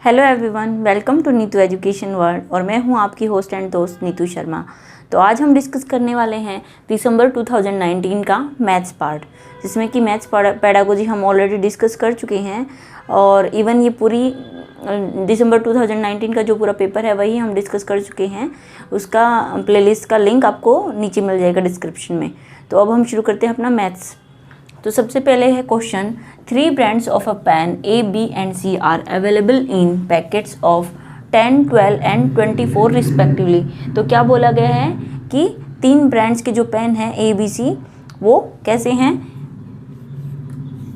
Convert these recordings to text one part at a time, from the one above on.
Hello everyone, welcome to Neetu education world और मैं हूं आपकी होस्ट एंड दोस्त नीतू शर्मा। तो आज हम डिस्कस करने वाले हैं दिसंबर 2019 का मैथ्स पार्ट, जिसमें कि मैथ्स पेडागोजी हम ऑलरेडी डिस्कस कर चुके हैं और इवन ये पूरी दिसंबर 2019 का जो पूरा पेपर है वही हम डिस्कस कर चुके हैं। उसका प्लेलिस्ट का लिंक आपको नीचे मिल जाएगा डिस्क्रिप्शन में। तो अब हम शुरू करते हैं अपना मैथ्स। तो सबसे पहले है question, 3 brands of a pen A, B and C are available in packets of 10, 12 and 24 respectively। तो क्या बोला गया है कि 3 ब्रांड्स के जो पेन हैं A, B, C वो कैसे हैं।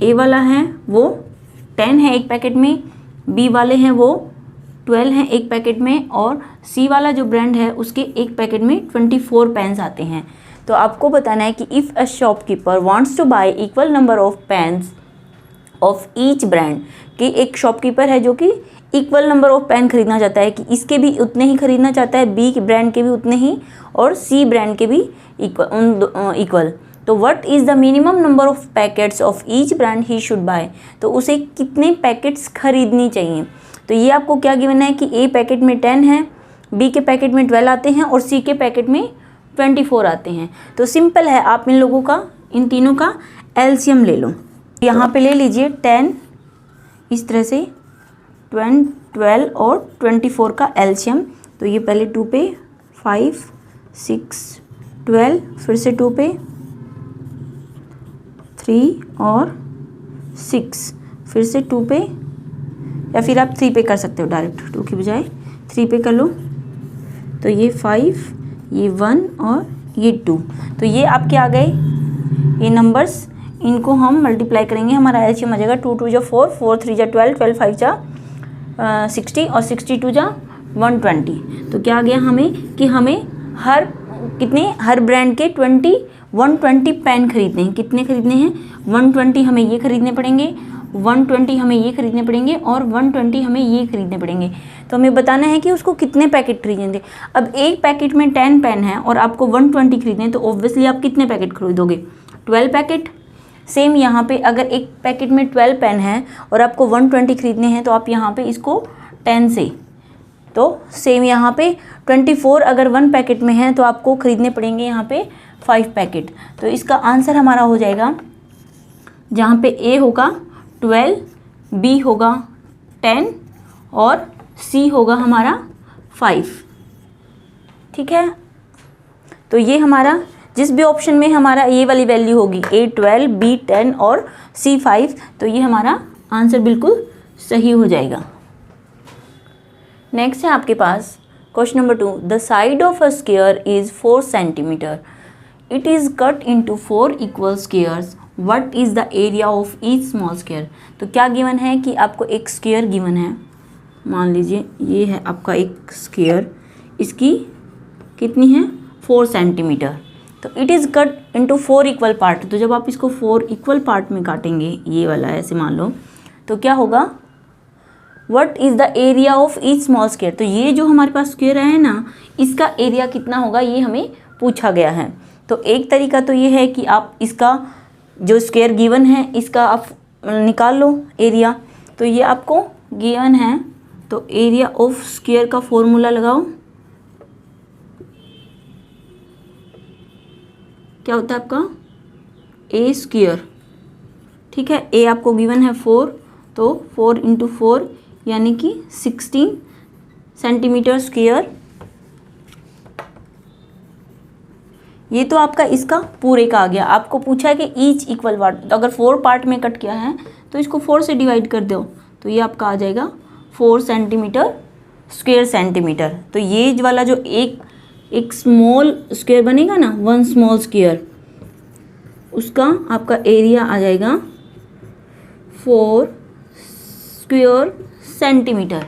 A वाला है वो 10 है एक पैकेट में, B वाले हैं वो 12 हैं एक पैकेट में और C वाला जो ब्रांड है उसके एक पैकेट में 24 पेन्स आते हैं। तो आपको बताना है कि if a shopkeeper wants to buy equal number of pens of each brand, कि एक शॉपकीपर है जो कि इक्वल नंबर ऑफ पेन खरीदना चाहता है, कि इसके भी उतने ही खरीदना चाहता है, बी ब्रांड के भी उतने ही और सी ब्रांड के भी इक्वल। तो what is the minimum number of packets of each brand he should buy. तो उसे कितने पैकेट्स खरीदनी चाहिए। तो ये आपको क्या गिवन है कि ए पैकेट में 10 है, बी के पैकेट में 12 आते हैं और सी के पैकेट में 24 आते हैं। तो सिंपल है, आप इन लोगों का, इन तीनों का एलसीएम ले लो। यहाँ पे ले लीजिए 10, इस तरह से 10, 12 और 24 का एलसीएम। तो ये पहले 2 पे 5, 6, 12, फिर से 2 पे 3 और 6, फिर से 2 पे, या फिर आप 3 पे कर सकते हो डायरेक्ट, 2 की बजाय 3 पे कर लो। तो ये 5, ये 1 और ये 2। तो ये आपके आ गए ये नंबर्स, इनको हम मल्टीप्लाई करेंगे, हमारा एलसीएम आ जाएगा 2 2 जा 4, 4 3 जा 12, 12 5 जा 60 और 62 जा 120। तो क्या आ गया हमें कि हमें हर ब्रांड के 120 पेन खरीदने हैं। कितने खरीदने हैं? 120 हमें ये खरीदने पड़ेंगे, 120 हमें ये खरीदने पड़ेंगे और 120 हमें ये खरीदने पड़ेंगे। तो हमें बताना है कि उसको कितने पैकेट खरीदेंगे। अब एक पैकेट में 10 पेन है और आपको 120 खरीदने हैं, तो ऑब्वियसली आप कितने पैकेट खरीदोगे? 12 पैकेट। सेम यहाँ पे अगर एक पैकेट में 12 पेन है और आपको 120 खरीदने हैं, तो आप यहाँ पे इसको 10 से, तो सेम यहाँ पे 24 अगर 1 पैकेट में है तो आपको खरीदने पड़ेंगे यहाँ पे 5 पैकेट। तो इसका आंसर हमारा हो जाएगा, जहाँ पे ए होगा 12, बी होगा 10 और सी होगा हमारा 5। ठीक है, तो ये हमारा जिस भी ऑप्शन में हमारा ये वाली वैल्यू होगी, ए 12, बी 10 और सी 5, तो ये हमारा आंसर बिल्कुल सही हो जाएगा। नेक्स्ट है आपके पास question number 2, the side of a square is 4 centimetre, it is cut into 4 equal squares, what is the area of each small square. तो क्या गिवन है कि आपको एक स्क्वायर गिवन है, मान लीजिए ये है आपका एक स्क्वायर, इसकी कितनी है 4 सेंटीमीटर। तो it is cut into 4 equal part. तो जब आप इसको 4 इक्वल पार्ट में काटेंगे, ये वाला ऐसे मान लो, तो क्या होगा, what is the area of each small square. तो ये जो हमारे पास स्क्वायर है ना, इसका एरिया कितना होगा ये हमें पूछा गया है। तो एक तरीका तो ये है कि आप इसका जो स्क्वायर गिवन है इसका आप निकाल लो एरिया। तो ये आपको गिवन है, तो एरिया ऑफ स्क्वायर का फॉर्मूला लगाओ, क्या होता है आपका ए स्क्वायर। ठीक है, ए आपको गिवन है 4, तो 4 इंटू 4 यानी कि 16 सेंटीमीटर स्क्वायर। ये तो आपका इसका पूरे का आ गया। आपको पूछा है कि ईच इक्वल पार्ट, तो अगर 4 पार्ट में कट किया है तो इसको 4 से डिवाइड कर दो, तो ये आपका आ जाएगा 4 सेंटीमीटर स्क्वायर सेंटीमीटर। तो ये वाला जो एक स्मॉल स्क्वायर बनेगा ना, 1 स्मॉल स्क्वायर, उसका आपका एरिया आ जाएगा 4 स्क्वायर सेंटीमीटर।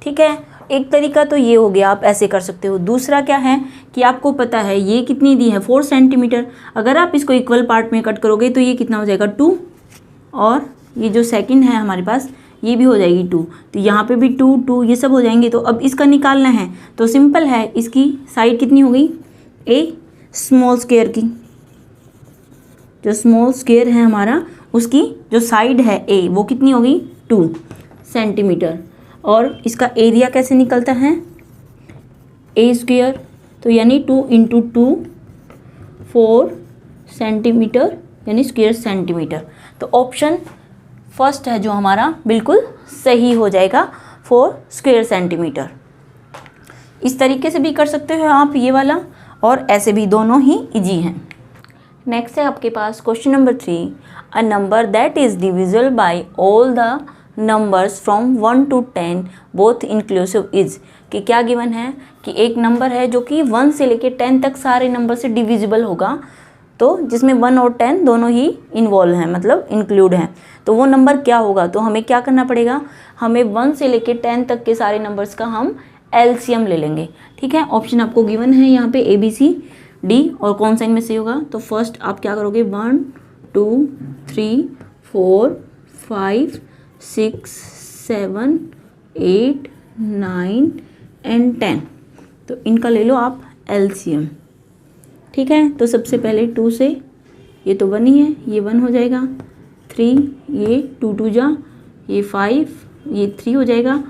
ठीक है, एक तरीका तो ये हो गया, आप ऐसे कर सकते हो। दूसरा क्या है कि आपको पता है ये कितनी दी है 4 सेंटीमीटर, अगर आप इसको इक्वल पार्ट में कट करोगे तो ये कितना हो जाएगा 2, और ये जो सेकंड है हमारे पास ये भी हो जाएगी 2, तो यहाँ पे भी 2 2 ये सब हो जाएंगे। तो अब इसका निकालना है, तो सिंपल है, इसकी साइड कितनी हो गई, ए स्मॉल स्क्वायर की, जो स्मॉल स्क्वायर है हमारा उसकी जो साइड है ए वो कितनी हो गई 2 सेंटीमीटर, और इसका एरिया कैसे निकलता है, ए स्क्वायर, तो यानी 2 × 2 4 सेंटीमीटर यानी स्क्वायर सेंटीमीटर। तो ऑप्शन फर्स्ट है जो हमारा बिल्कुल सही हो जाएगा 4 स्क्वायर सेंटीमीटर। इस तरीके से भी कर सकते हो आप ये वाला, और ऐसे भी, दोनों ही इजी हैं। नेक्स्ट है आपके पास question number 3, a number that is divisible by all the numbers from 1 to 10 both inclusive is, कि क्या गिवन है कि एक नंबर है जो कि 1 से लेके 10 तक सारे नंबर से डिविजिबल होगा, तो जिसमें 1 और 10 दोनों ही इन्वॉल्व हैं, मतलब इंक्लूड हैं, तो वो नंबर क्या होगा। तो हमें क्या करना पड़ेगा, हमें 1 से लेके 10 तक के सारे नंबर्स का हम एलसीएम ले लेंगे। ठीक है, ऑप्शन आपको गिवन है यहाँ पे ABCD, और कौन सा इनमें से होगा। तो फर्स्ट आप क्या करोगे, 1 2 3 4 5 6 7 8 9 एंड 10, तो इनका ले लो आप एलसीएम। ठीक है, तो सबसे पहले 2 से, ये तो 1 ही है, ये 1 हो जाएगा, 3, ये 2 2 जा, ये 5, ये 3 हो जाएगा।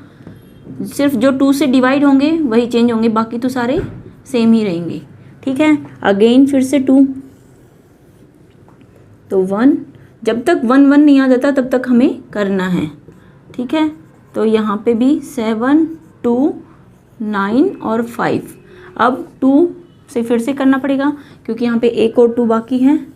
सिर्फ जो 2 से डिवाइड होंगे वही चेंज होंगे, बाकी तो सारे सेम ही रहेंगे। ठीक है, अगेन फिर से 2, तो 1, जब तक 1 1 नहीं आ जाता तब तक हमें करना है। ठीक है, तो यहाँ पे भी 7 2 9 और 5, अब 2 से फिर से करना पड़ेगा क्योंकि यहाँ पे 1 और 2 बाकी हैं।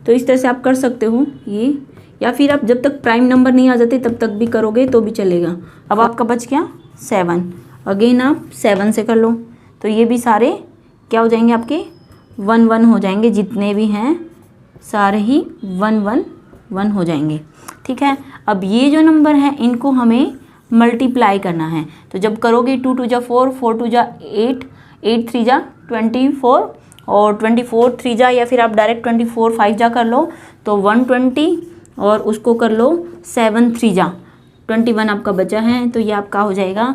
तो इस तरह से आप कर सकते हो ये, या फिर आप जब तक प्राइम नंबर नहीं आ जाते तब तक भी करोगे तो भी चलेगा। अब आपका बच गया 7, अगेन आप 7 से कर लो, तो ये भी सारे क्या हो जाएंगे आपके 1 1 हो जाएंगे, जितने भी हैं सारे ही 1 1 1 हो जाएंगे। ठीक है, अब ये जो नंबर हैं इनको हमें मल्टीप्लाई करना है, तो जब करोगे 2 2 जा 4 4 2 जा 8 8 3 जा 24 और 24 3 जा, या फिर आप डायरेक्ट 24 5 जा कर लो, तो 120 और उसको कर लो 7 3 जा 21 आपका बचा है, तो ये आपका हो जाएगा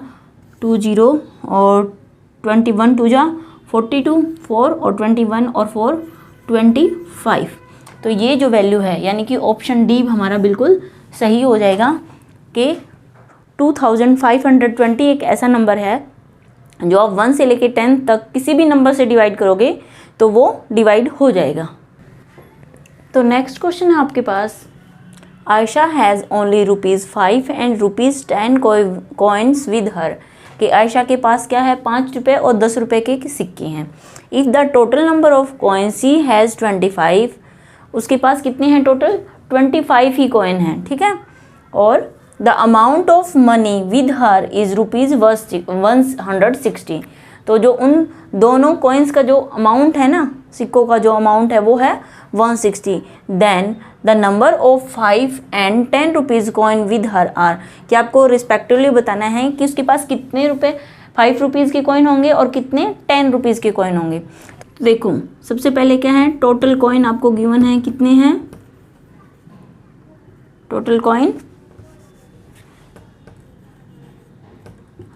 20 और 21 2 जा 42 4 और 21 और 4 25। तो ये जो वैल्यू है यानी कि ऑप्शन डी हमारा बिल्कुल सही हो जाएगा कि 2520 एक ऐसा नंबर है जो आप 1 से लेके 10 तक किसी भी नंबर से डिवाइड करोगे तो वो डिवाइड हो जाएगा। तो नेक्स्ट क्वेश्चन है आपके पास, Ayesha has only ₹5 and ₹10 coins with her, कि आयशा के पास क्या है, 5 रुपये और 10 रुपये के सिक्के हैं। If the total number of coins she has 25, उसके पास कितने हैं टोटल, 25 ही कॉइन हैं। ठीक है, और the amount of money with her is ₹160, तो जो उन दोनों कॉइन्स का जो अमाउंट है ना, सिक्कों का जो अमाउंट है वो है 160। Then the number of 5 and 10 rupees coin with her are, कि आपको रिस्पेक्टिवली बताना है कि उसके पास कितने रुपए 5 रुपीज़ के कॉइन होंगे और कितने 10 रुपीज़ के कॉइन होंगे। तो देखो सबसे पहले क्या है, टोटल कॉइन आपको गिवन है, कितने हैं टोटल कॉइन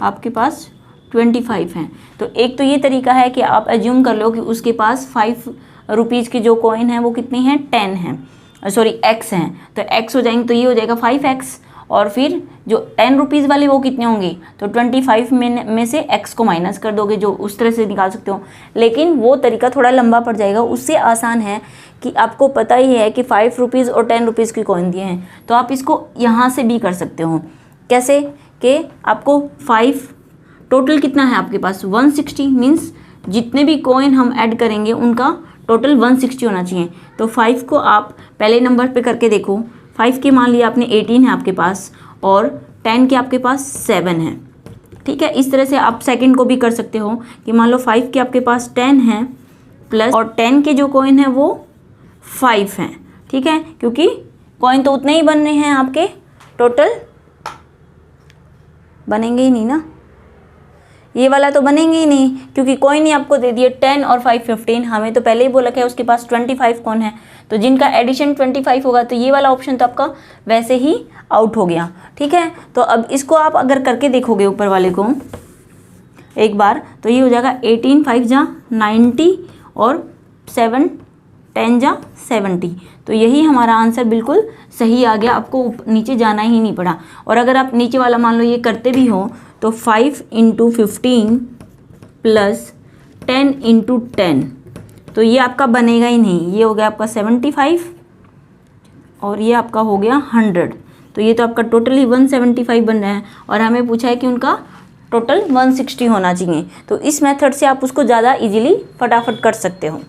आपके पास 25 हैं। तो एक तो ये तरीका है कि आप एज्यूम कर लो कि उसके पास 5 रुपीज़ की जो कॉइन है वो कितनी है, 10 हैं, सॉरी x हैं, तो x हो जाएंगे, तो ये हो जाएगा 5x, और फिर जो 10 रुपीज़ वाले वो कितने होंगे, तो 25 में से x को माइनस कर दोगे, जो उस तरह से निकाल सकते हो। लेकिन वो तरीका थोड़ा लंबा पड़ जाएगा, उससे आसान है कि आपको पता ही है कि 5 रुपीज़ और 10 रुपीज़ की कॉइन दिए हैं, तो आप इसको यहाँ से भी कर सकते हो। कैसे कि आपको 5 टोटल कितना है आपके पास 160, मीन्स जितने भी कॉइन हम ऐड करेंगे उनका टोटल 160 होना चाहिए। तो 5 को आप पहले नंबर पे करके देखो, 5 के मान लिया आपने 18 है आपके पास, और 10 के आपके पास 7 है। ठीक है, इस तरह से आप सेकंड को भी कर सकते हो कि मान लो 5 के आपके पास 10 है प्लस, और 10 के जो कॉइन है वो 5 हैं। ठीक है, क्योंकि कॉइन तो उतने ही बनने हैं आपके, टोटल बनेंगे ही नहीं ना, ये वाला तो बनेंगे ही नहीं, क्योंकि कॉइन ही आपको दे दिए 10 और 5 15। हमें तो पहले ही बोला कि उसके पास 25 कॉइन है, तो जिनका एडिशन 25 होगा तो ये वाला ऑप्शन तो आपका वैसे ही आउट हो गया। ठीक है, तो अब इसको आप अगर करके देखोगे ऊपर वाले को एक बार, तो ये हो जाएगा 18 5 जा 90 और 7 10 जा 70, तो यही हमारा आंसर बिल्कुल सही आ गया, आपको नीचे जाना ही नहीं पड़ा। और अगर आप नीचे वाला मान लो ये करते भी हो तो 5 × 15 प्लस 10 × 10, तो ये आपका बनेगा ही नहीं। ये हो गया आपका 75 और ये आपका हो गया 100, तो ये तो आपका टोटल ही 175 बन रहा है और हमें पूछा है कि उनका टोटल 160 होना चाहिए। तो इस मेथड से आप उसको ज़्यादा इजीली फटाफट कर सकते हो।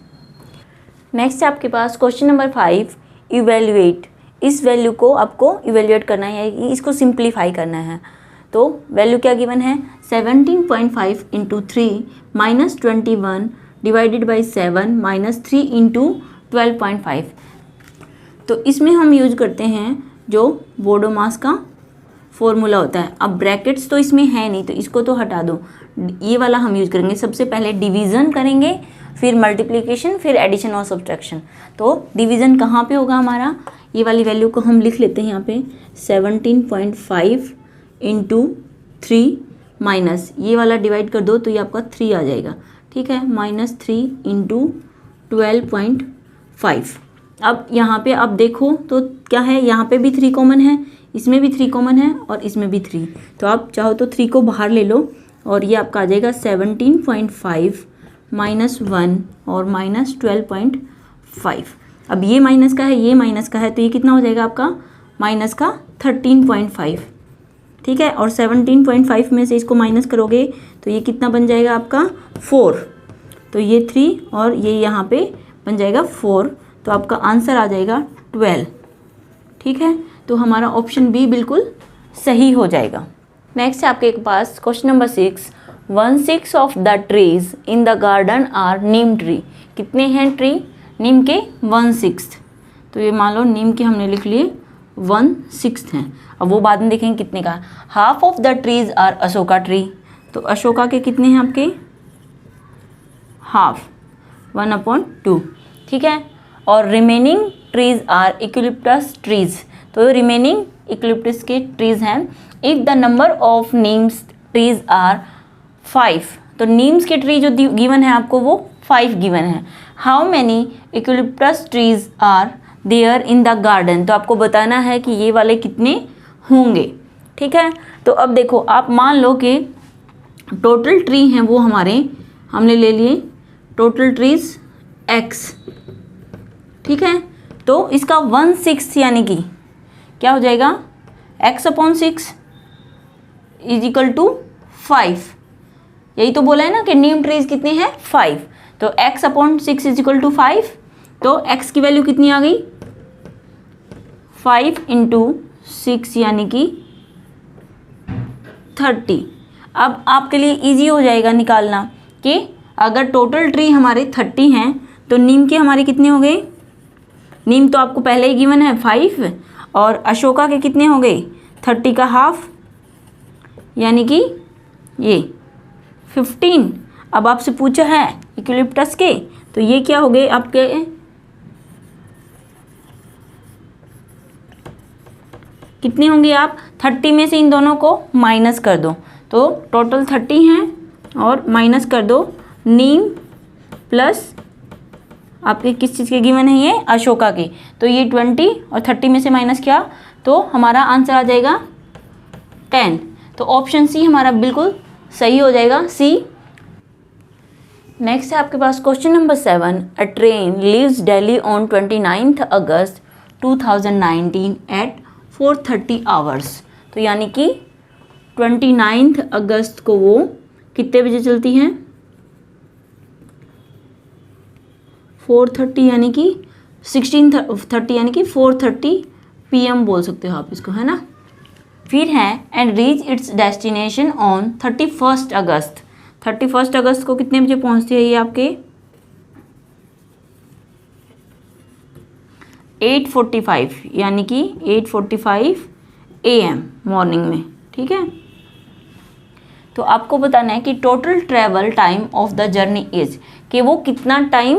नेक्स्ट है आपके पास क्वेश्चन नंबर 5, इवेल्युएट। इस वैल्यू को आपको इवेल्युएट करना है, इसको सिंप्लीफाई करना है। तो वैल्यू क्या गिवन है, 17.5 × 3 - 21 डिवाइडेड बाई 7 - 3 × 12.5। तो इसमें हम यूज करते हैं जो बोडोमास का फॉर्मूला होता है। अब ब्रैकेट्स तो इसमें है नहीं तो इसको तो हटा दो, ये वाला हम यूज करेंगे। सबसे पहले डिवीज़न करेंगे, फिर मल्टीप्लिकेशन, फिर एडिशन और सब्ट्रैक्शन। तो डिवीज़न कहाँ पे होगा हमारा, ये वाली वैल्यू को हम लिख लेते हैं यहाँ पे 17.5 × 3 माइनस ये वाला डिवाइड कर दो तो ये आपका 3 आ जाएगा, ठीक है, -3 × 12.5। अब यहाँ पे आप देखो तो क्या है, यहाँ पे भी 3 कॉमन है, इसमें भी 3 कॉमन है और इसमें भी 3, तो आप चाहो तो 3 को बाहर ले लो और ये आपका आ जाएगा 17.5 - 1 और -12.5। अब ये माइनस का है, ये माइनस का है, तो ये कितना हो जाएगा आपका माइनस का 13.5, ठीक है। और 17.5 में से इसको माइनस करोगे तो ये कितना बन जाएगा आपका 4, तो ये 3 और ये यहाँ पे बन जाएगा 4, तो आपका आंसर आ जाएगा 12, ठीक है। तो हमारा ऑप्शन बी बिल्कुल सही हो जाएगा। नेक्स्ट है आपके पास question number 6, 1/6 of the trees in the garden are neem tree. कितने हैं ट्री, नीम के 1/6, तो ये मान लो नीम के हमने लिख लिए 1/6 हैं। अब वो बाद में देखेंगे कितने का। Half of the trees are Ashoka tree, तो अशोका के कितने हैं आपके, हाफ, 1/2, ठीक है। और remaining trees are eucalyptus trees, तो रिमेनिंग इक्लिप्टस के ट्रीज हैं। If the number of neems trees are 5, तो नीम्स के ट्री जो गिवन है आपको वो 5 गिवन है। How many eucalyptus trees are there in the garden, तो आपको बताना है कि ये वाले कितने होंगे, ठीक है। तो अब देखो आप मान लो कि टोटल ट्री हैं वो हमारे, हमने ले लिए टोटल ट्रीज x, ठीक है। तो इसका 1/6 यानी कि क्या हो जाएगा, x/6 = 5। यही तो बोला है ना कि नीम ट्रीज कितने हैं 5, तो x/6 = 5, तो x की वैल्यू कितनी आ गई 5 × 6 यानी कि 30। अब आपके लिए इजी हो जाएगा निकालना कि अगर टोटल ट्री हमारे 30 हैं तो नीम के हमारे कितने हो गए, नीम तो आपको पहले ही गिवन है 5 और अशोका के कितने हो गए 30 का हाफ यानी कि ये 15। अब आपसे पूछा है इक्लिप्टस के, तो ये क्या हो गए आपके, कितने होंगे, आप 30 में से इन दोनों को माइनस कर दो तो टोटल 30 हैं और माइनस कर दो नीम प्लस आपके किस चीज़ के गिवन है, ये अशोका के, तो ये 20 और 30 में से माइनस किया तो हमारा आंसर आ जाएगा 10। तो ऑप्शन सी हमारा बिल्कुल सही हो जाएगा, सी। नेक्स्ट है आपके पास question number 7, a train leaves Delhi on 29 August 2019 at 4:30 hours. तो यानी कि 29 अगस्त को वो कितने बजे चलती हैं, 4:30 यानी कि 16:30 यानी कि 4:30 PM बोल सकते हो आप इसको, है ना। फिर है and reach its destination on 31 अगस्त। 31 अगस्त को कितने बजे पहुंचती है ये आपके 8:45 यानी कि 8:45 AM मॉर्निंग में, ठीक है। तो आपको बताना है कि total travel time of the journey is, कि वो कितना टाइम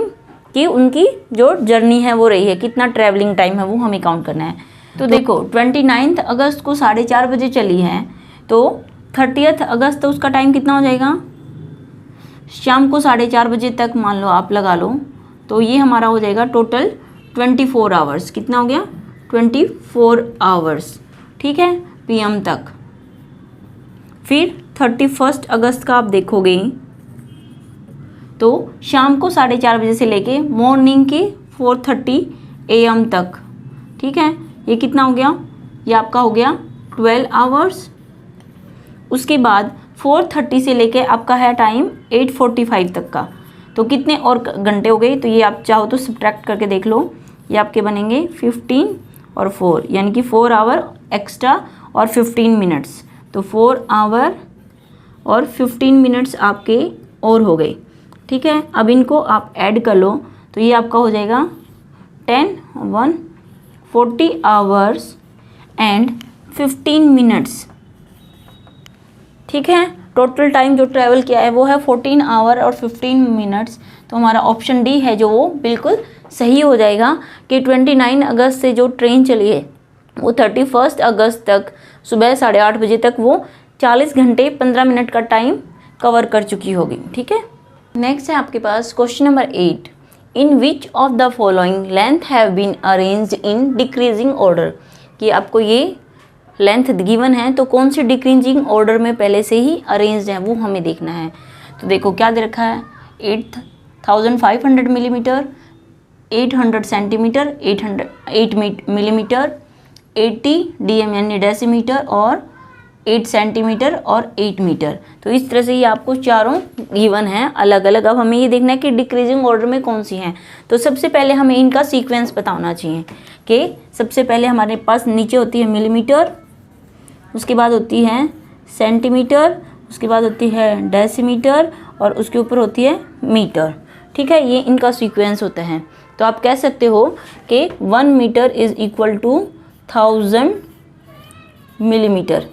कि उनकी जो जर्नी है वो रही है, कितना ट्रैवलिंग टाइम है वो हमें काउंट करना है। तो देखो 29 अगस्त को 4:30 बजे चली है तो 30 अगस्त तो उसका टाइम कितना हो जाएगा, शाम को 4:30 बजे तक मान लो आप लगा लो, तो ये हमारा हो जाएगा टोटल 24 आवर्स, कितना हो गया 24 आवर्स, ठीक है, PM तक। फिर 31 अगस्त का आप देखोगे तो शाम को 4:30 बजे से लेके मॉर्निंग के 4:30 AM तक, ठीक है, ये कितना हो गया, ये आपका हो गया 12 आवर्स। उसके बाद 4:30 से लेके आपका है टाइम 8:45 तक का, तो कितने और घंटे हो गए, तो ये आप चाहो तो सब्ट्रैक्ट करके देख लो, ये आपके बनेंगे 15 और 4, यानी कि 4 आवर एक्स्ट्रा और 15 मिनट्स, तो 4 आवर और 15 मिनट्स आपके और हो गए, ठीक है। अब इनको आप ऐड कर लो तो ये आपका हो जाएगा 40 आवर्स एंड 15 मिनट्स, ठीक है। टोटल टाइम जो ट्रैवल किया है वो है 14 आवर और 15 मिनट्स, तो हमारा ऑप्शन डी है जो वो बिल्कुल सही हो जाएगा कि 29 अगस्त से जो ट्रेन चली है वो 31 अगस्त तक सुबह 8:30 बजे तक वो 40 घंटे 15 मिनट का टाइम कवर कर चुकी होगी, ठीक है। नेक्स्ट है आपके पास question number 8, in which of the following length have been arranged in decreasing order, कि आपको ये लेंथ गिवन है तो कौन सी डिक्रीजिंग ऑर्डर में पहले से ही अरेंज्ड है वो हमें देखना है। तो देखो क्या दे रखा है, 8500 मिलीमीटर, 800 सेंटीमीटर, 8 मिलीमीटर, 80 DM यानी डेसीमीटर और 8 सेंटीमीटर और 8 मीटर। तो इस तरह से ये आपको चारों गिवन हैं अलग अलग। अब हमें ये देखना है कि डिक्रीजिंग ऑर्डर में कौन सी हैं। तो सबसे पहले हमें इनका सीक्वेंस पता होना चाहिए कि सबसे पहले हमारे पास नीचे होती है मिलीमीटर, उसके बाद होती है सेंटीमीटर, उसके बाद होती है डेसीमीटर और उसके ऊपर होती है मीटर, ठीक है। ये इनका सीक्वेंस होता है। तो आप कह सकते हो कि 1 metre is equal to 1000 millimetre,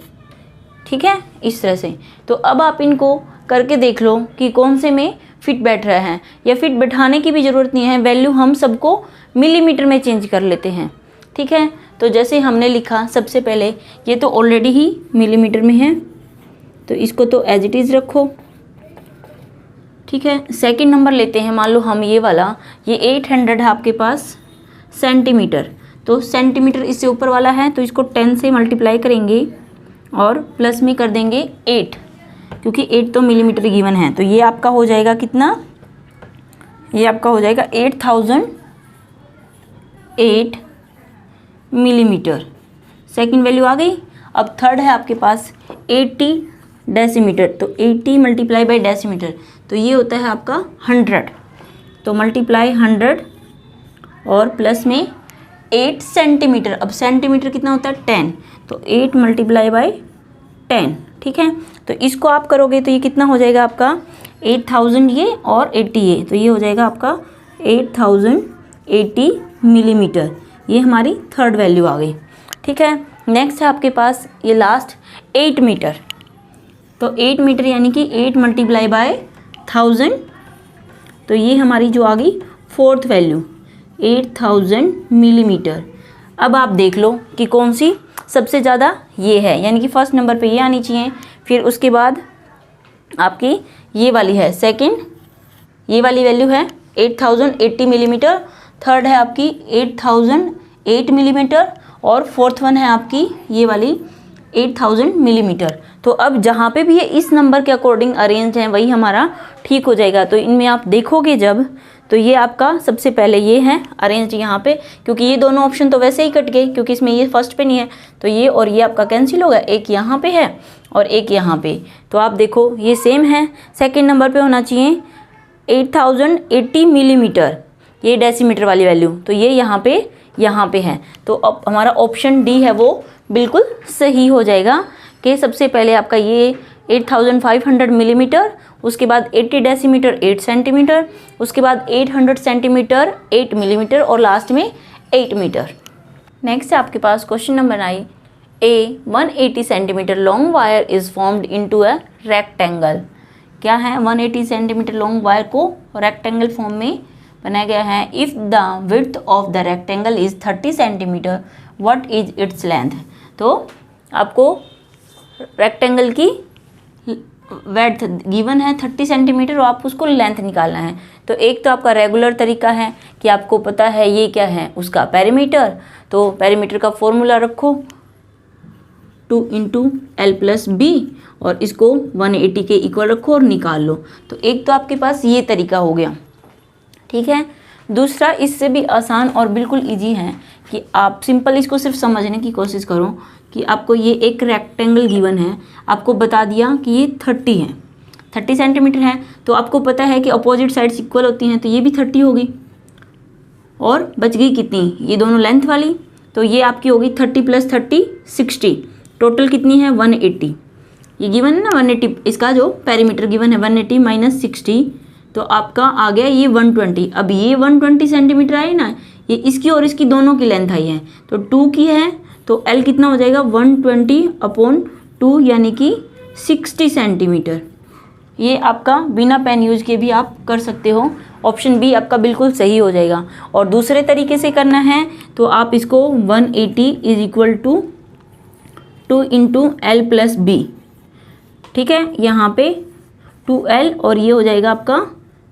ठीक है, इस तरह से। तो अब आप इनको करके देख लो कि कौन से में फिट बैठ रहा है, या फिट बैठाने की भी ज़रूरत नहीं है, वैल्यू हम सबको मिलीमीटर में चेंज कर लेते हैं, ठीक है। तो जैसे हमने लिखा सबसे पहले, ये तो ऑलरेडी ही मिलीमीटर में है तो इसको तो एज इट इज़ रखो, ठीक है। सेकंड नंबर लेते हैं, मान लो हम ये वाला, ये 800 है आपके पास सेंटीमीटर, तो सेंटीमीटर इससे ऊपर वाला है तो इसको 10 से मल्टीप्लाई करेंगे और प्लस में कर देंगे 8, क्योंकि 8 तो मिलीमीटर गिवन है। तो ये आपका हो जाएगा कितना, ये आपका हो जाएगा 8008 मिलीमीटर, सेकंड वैल्यू आ गई। अब थर्ड है आपके पास 80 डेसीमीटर, तो 80 मल्टीप्लाई बाई डेसीमीटर, तो ये होता है आपका 100, तो मल्टीप्लाई 100 और प्लस में 8 सेंटीमीटर। अब सेंटीमीटर कितना होता है 10, तो 8 मल्टीप्लाई बाई 10, ठीक है। तो इसको आप करोगे तो ये कितना हो जाएगा आपका 8000 ये और 80 ये, तो ये हो जाएगा आपका 8080 मिलीमीटर। ये हमारी थर्ड वैल्यू आ गई, ठीक है। नेक्स्ट है आपके पास ये लास्ट 8 मीटर, तो 8 मीटर यानी कि 8 मल्टीप्लाई बाय 1000, तो ये हमारी जो आ गई फोर्थ वैल्यू 8000 मिलीमीटर। अब आप देख लो कि कौन सी सबसे ज़्यादा ये है, यानी कि फर्स्ट नंबर पे ये आनी चाहिए, फिर उसके बाद आपकी ये वाली है सेकंड, ये वाली वैल्यू है 8080 मिलीमीटर, थर्ड है आपकी 8008 मिलीमीटर और फोर्थ वन है आपकी ये वाली 8000 मिलीमीटर। तो अब जहाँ पे भी ये इस नंबर के अकॉर्डिंग अरेंज है वही हमारा ठीक हो जाएगा। तो इनमें आप देखोगे जब, तो ये आपका सबसे पहले ये है अरेंज यहाँ पे, क्योंकि ये दोनों ऑप्शन तो वैसे ही कट गए क्योंकि इसमें ये फर्स्ट पे नहीं है, तो ये और ये आपका कैंसिल होगा, एक यहाँ पे है और एक यहाँ पे। तो आप देखो ये सेम है, सेकेंड नंबर पे होना चाहिए 8080 मिलीमीटर, ये डेसीमीटर वाली वैल्यू, तो ये यहाँ पे है। तो अब हमारा ऑप्शन डी है वो बिल्कुल सही हो जाएगा कि सबसे पहले आपका ये 8500 मिलीमीटर, उसके बाद 80 डेसीमीटर 8 सेंटीमीटर, उसके बाद 800 सेंटीमीटर 8 मिलीमीटर और लास्ट में 8 मीटर। नेक्स्ट है आपके पास question number 9, a 180 centimetre long wire is formed into a rectangle. क्या है, 180 सेंटीमीटर लॉन्ग वायर को रेक्टेंगल फॉर्म में बनाया गया है। If the width of the rectangle is 30 centimetre what is its length. तो आपको रेक्टेंगल की वेड्थ गिवन है 30 सेंटीमीटर और आप उसको लेंथ निकालना है। तो एक तो आपका रेगुलर तरीका है कि आपको पता है ये क्या है, उसका पेरीमीटर। तो पेरीमीटर का फॉर्मूला रखो 2 × L+B और इसको 180 के इक्वल रखो और निकाल लो। तो एक तो आपके पास ये तरीका हो गया, ठीक है। दूसरा इससे भी आसान और बिल्कुल इजी है कि आप सिंपल इसको सिर्फ समझने की कोशिश करो कि आपको ये एक रेक्टेंगल गिवन है, आपको बता दिया कि ये 30 है, 30 सेंटीमीटर है। तो आपको पता है कि अपोजिट साइड्स इक्वल होती हैं, तो ये भी 30 होगी और बच गई कितनी, ये दोनों लेंथ वाली। तो ये आपकी होगी 30 + 30 60, टोटल कितनी है 180। ये गिवन है ना 180, इसका जो पेरीमीटर गिवन है 180 - 60, तो आपका आ गया ये 120। अब ये 120 सेंटीमीटर आई ना, ये इसकी और इसकी दोनों की लेंथ आई है, तो 2 की है, तो L कितना हो जाएगा 120/2 यानी कि 60 सेंटीमीटर। ये आपका बिना पेन यूज के भी आप कर सकते हो, ऑप्शन बी आपका बिल्कुल सही हो जाएगा। और दूसरे तरीके से करना है तो आप इसको 180 = 2 × L+B, ठीक है। यहाँ पे 2L और ये हो जाएगा आपका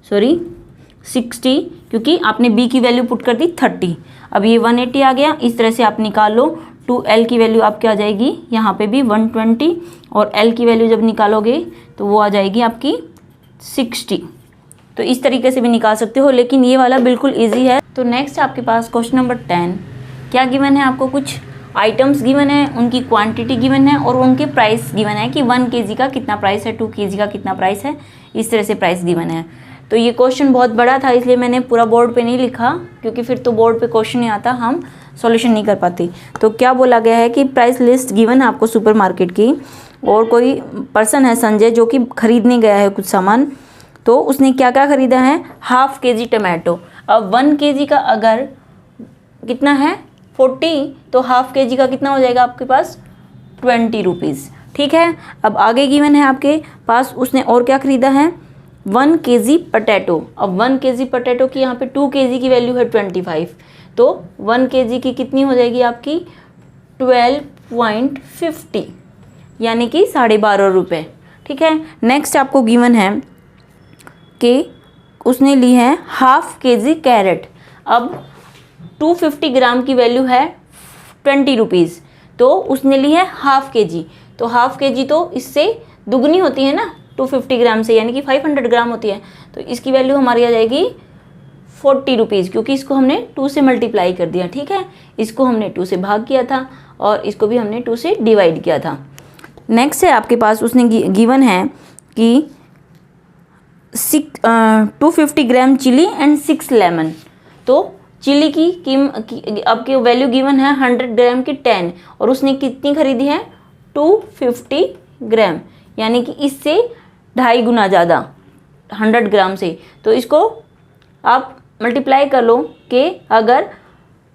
60, क्योंकि आपने B की वैल्यू पुट कर दी 30। अब ये 180 आ गया, इस तरह से आप निकाल लो। 2L की वैल्यू आपकी आ जाएगी यहाँ पे भी 120 और L की वैल्यू जब निकालोगे तो वो आ जाएगी आपकी 60। तो इस तरीके से भी निकाल सकते हो, लेकिन ये वाला बिल्कुल ईजी है। तो नेक्स्ट आपके पास क्वेश्चन नंबर 10 क्या गिवन है, आपको कुछ आइटम्स गिवन है, उनकी क्वांटिटी गिवन है और उनके प्राइस गिवन है कि 1 kg का कितना प्राइस है, 2 kg का कितना प्राइस है, इस तरह से प्राइस गिवन है। तो ये क्वेश्चन बहुत बड़ा था, इसलिए मैंने पूरा बोर्ड पे नहीं लिखा, क्योंकि फिर तो बोर्ड पे क्वेश्चन नहीं आता, हम सॉल्यूशन नहीं कर पाते। तो क्या बोला गया है कि प्राइस लिस्ट गिवन है आपको सुपरमार्केट की, और कोई पर्सन है संजय जो कि खरीदने गया है कुछ सामान, तो उसने क्या क्या खरीदा है, ½ kg टमाटो। अब 1 kg का अगर कितना है 40, तो ½ kg का कितना हो जाएगा आपके पास 20 रुपीज़, ठीक है। अब आगे गिवन है आपके पास, उसने और क्या खरीदा है 1 kg पोटैटो। अब 1 kg पोटैटो की यहाँ पे 2 kg की वैल्यू है 25, तो 1 kg की कितनी हो जाएगी आपकी 12.50 यानी कि 12.5 रुपये, ठीक है। नेक्स्ट आपको गिवन है कि उसने ली है ½ kg कैरेट। अब 250 ग्राम की वैल्यू है 20 रुपीज़, तो उसने ली है ½ kg। तो ½ kg तो इससे दुगनी होती है ना 250 ग्राम से, यानी कि 500 ग्राम होती है। तो इसकी वैल्यू हमारी आ जाएगी 40 रुपीज़, क्योंकि इसको हमने 2 से मल्टीप्लाई कर दिया, ठीक है। इसको हमने 2 से भाग किया था और इसको भी हमने 2 से डिवाइड किया था। नेक्स्ट है आपके पास, उसने गिवन है कि 250 ग्राम चिली एंड 6 लेमन। तो चिली की आपकी वैल्यू गिवन है 100 ग्राम की 10, और उसने कितनी खरीदी है 250 ग्राम, यानी कि इससे 2.5 गुना ज़्यादा 100 ग्राम से। तो इसको आप मल्टीप्लाई कर लो कि अगर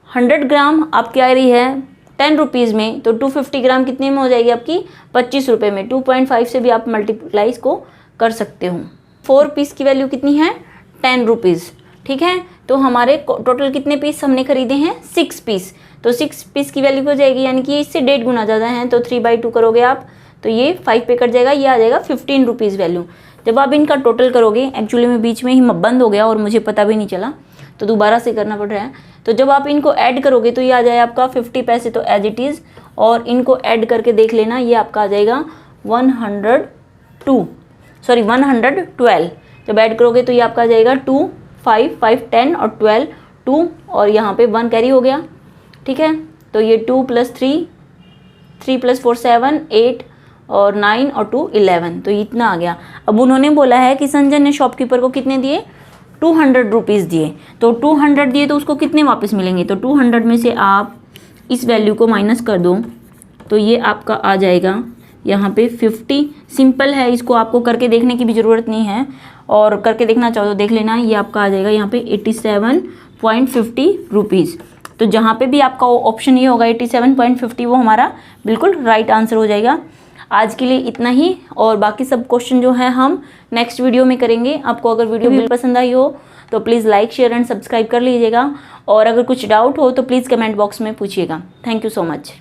100 ग्राम आपकी आ रही है 10 रुपीज़ में, तो 250 ग्राम कितने में हो जाएगी आपकी 25 रुपये में। 2.5 से भी आप मल्टीप्लाई इसको कर सकते हो। 4 पीस की वैल्यू कितनी है 10 रुपीज़, ठीक है। तो हमारे टोटल कितने पीस हमने खरीदे हैं 6 पीस, तो 6 पीस की वैल्यू हो जाएगी, यानी कि इससे 1.5 गुना ज़्यादा है, तो 3/2 करोगे आप तो ये 5 पे कट जाएगा, ये आ जाएगा 15 रुपीज़ वैल्यू। जब आप इनका टोटल करोगे, एक्चुअली में बीच में ही बंद हो गया और मुझे पता भी नहीं चला, तो दोबारा से करना पड़ रहा है। तो जब आप इनको ऐड करोगे तो ये आ जाए आपका 50 पैसे तो एज इट इज़, और इनको ऐड करके देख लेना, ये आपका आ जाएगा 112। जब ऐड करोगे तो ये आपका आ जाएगा 2, 5, 5, 10 और 12, 2 और यहाँ पे 1 कैरी हो गया, ठीक है। तो ये 2 + 3, 3 + 4 7, 8 और 9 और 2 11, तो इतना आ गया। अब उन्होंने बोला है कि संजय ने शॉपकीपर को कितने दिए 200 रुपीज़ दिए, तो 200 दिए तो उसको कितने वापस मिलेंगे, तो 200 में से आप इस वैल्यू को माइनस कर दो, तो ये आपका आ जाएगा यहाँ पे 50। सिंपल है, इसको आपको करके देखने की भी ज़रूरत नहीं है, और करके देखना चाहो तो देख लेना। ये आपका आ जाएगा यहाँ पे 87.50 रुपीज़। तो जहाँ पे भी आपका ऑप्शन ये होगा 87.50, वो हमारा बिल्कुल राइट आंसर हो जाएगा। आज के लिए इतना ही, और बाकी सब क्वेश्चन जो है हम नेक्स्ट वीडियो में करेंगे। आपको अगर वीडियो पसंद आई हो तो please like, share and subscribe कर लीजिएगा, और अगर कुछ डाउट हो तो प्लीज़ कमेंट बॉक्स में पूछिएगा। Thank you so much.